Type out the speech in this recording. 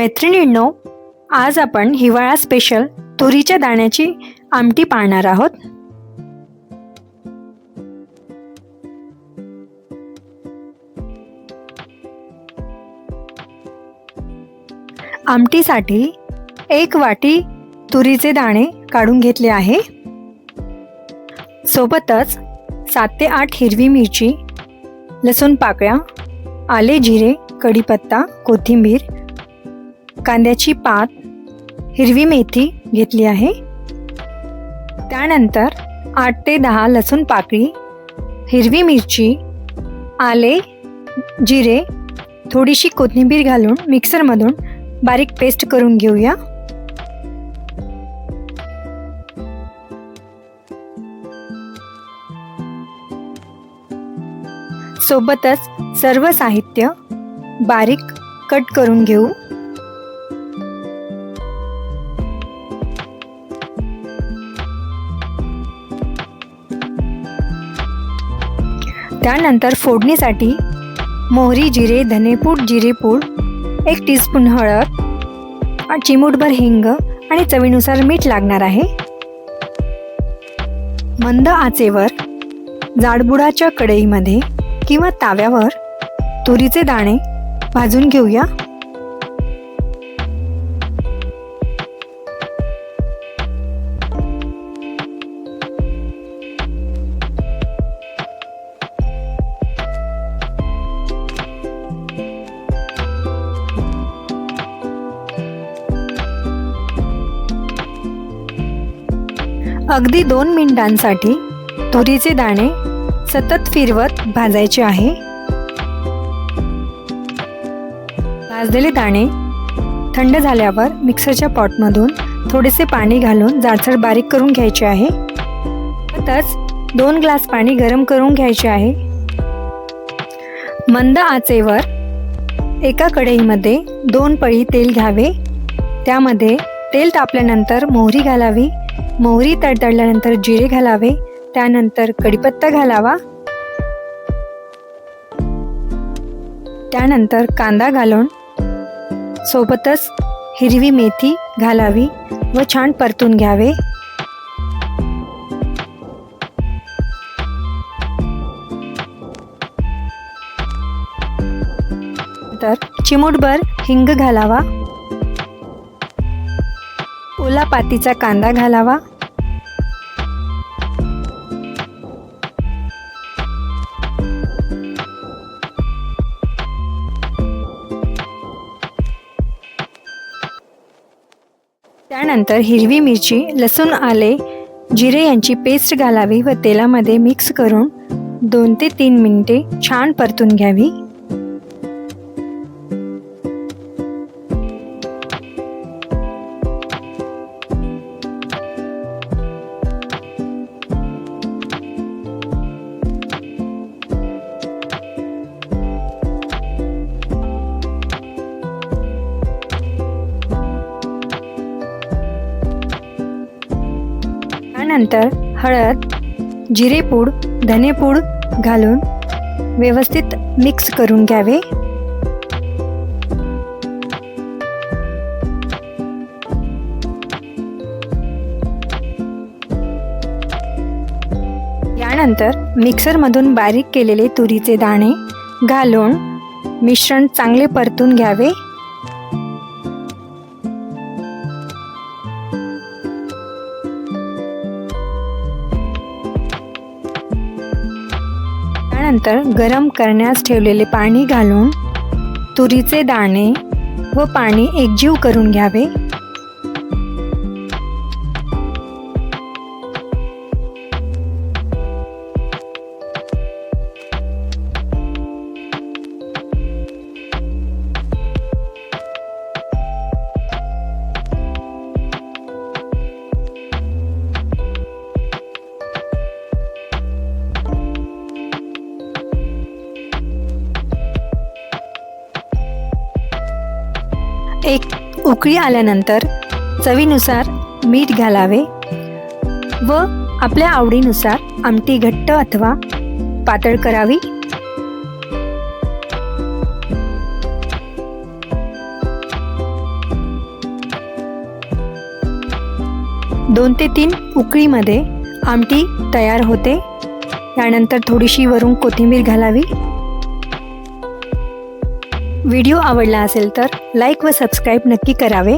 मैत्रिणींनो, आज आपण हिवाळा स्पेशल तुरीच्या दाण्याची आमटी पाहणार आहोत। आमटीसाठी 1 वाटी तुरीचे दाणे काढून घेतले आहे। सोबतच 7 ते 8 हिरवी मिरची, लसूण पाकळ्या, आले जिरे, कढीपत्ता, कोथिंबीर, कांद्याची पात, हिरवी मेथी घेतली आहे। त्यानंतर 8 ते 10 लसूण पाकळी, हिरवी मिरची, आले, जिरे, थोडीशी कोथिंबीर घालून मिक्सरमधून बारीक पेस्ट करून घेऊया। सोबतच सर्व साहित्य बारीक कट करून घेऊ। त्यानंतर फोडणीसाठी मोहरी, जिरे, धनेपूड, जिरेपूड, 1 टीस्पून हळद, चिमूटभर हिंग आणि चवीनुसार मीठ लागणार आहे। मंद आचेवर जाडबुडाच्या कढईमध्ये किंवा ताव्यावर तुरीचे दाणे भाजून घेऊया। अगदी 2 मिनिटांसाठी तुरीचे दाणे सतत फिरवत भाजायचे आहे। भाजलेले दाणे थंड झाल्यावर मिक्सरच्या पॉटमधून थोडेसे पाणी घालून जाडसर बारीक करून घ्यायचे आहे। त्यातच 2 ग्लास पाणी गरम करून घ्यायचे आहे। मंद आचेवर एका कढईमध्ये 2 पळी तेल घ्यावे। त्यामध्ये तेल तापल्यानंतर मोहरी घालावी। मोहरी तडतडल्यानंतर जिरे घालावे। त्यानंतर कढीपत्ता घालावा। त्यानंतर कांदा घालून सोबतच हिरवी मेथी घालावी व छान परतून घ्यावे। तर चिमूटभर हिंग घालावा। ओला पातीचा कांदा घालावा। त्यानंतर हिरवी मिरची, लसूण, आले, जिरे यांची पेस्ट घालावी व तेलामध्ये मिक्स करून 2 ते 3 मिनिटे छान परतून घ्यावी। त्यानंतर हळद, जिरेपूड, धनेपूड घालून व्यवस्थित मिक्स करून घ्यावे। यानंतर मिक्सरमधून बारीक केलेले तुरीचे दाणे घालून मिश्रण चांगले परतून घ्यावे। त्यानंतर गरम करण्यास ठेवलेले पाणी घालून तुरीचे दाणे व पाणी एकजीव करून घ्यावे। एक उकळी आल्यानंतर चवीनुसार मीठ घालावे व आपल्या आवडीनुसार आमटी घट्ट अथवा पातळ करावी। 2 ते 3 उकळीमध्ये आमटी तयार होते. त्यानंतर थोडीशी वरून कोथिंबीर घालावी. व्हिडिओ आवडला असेल तर लाईक व सबस्क्राईब नक्की करावे.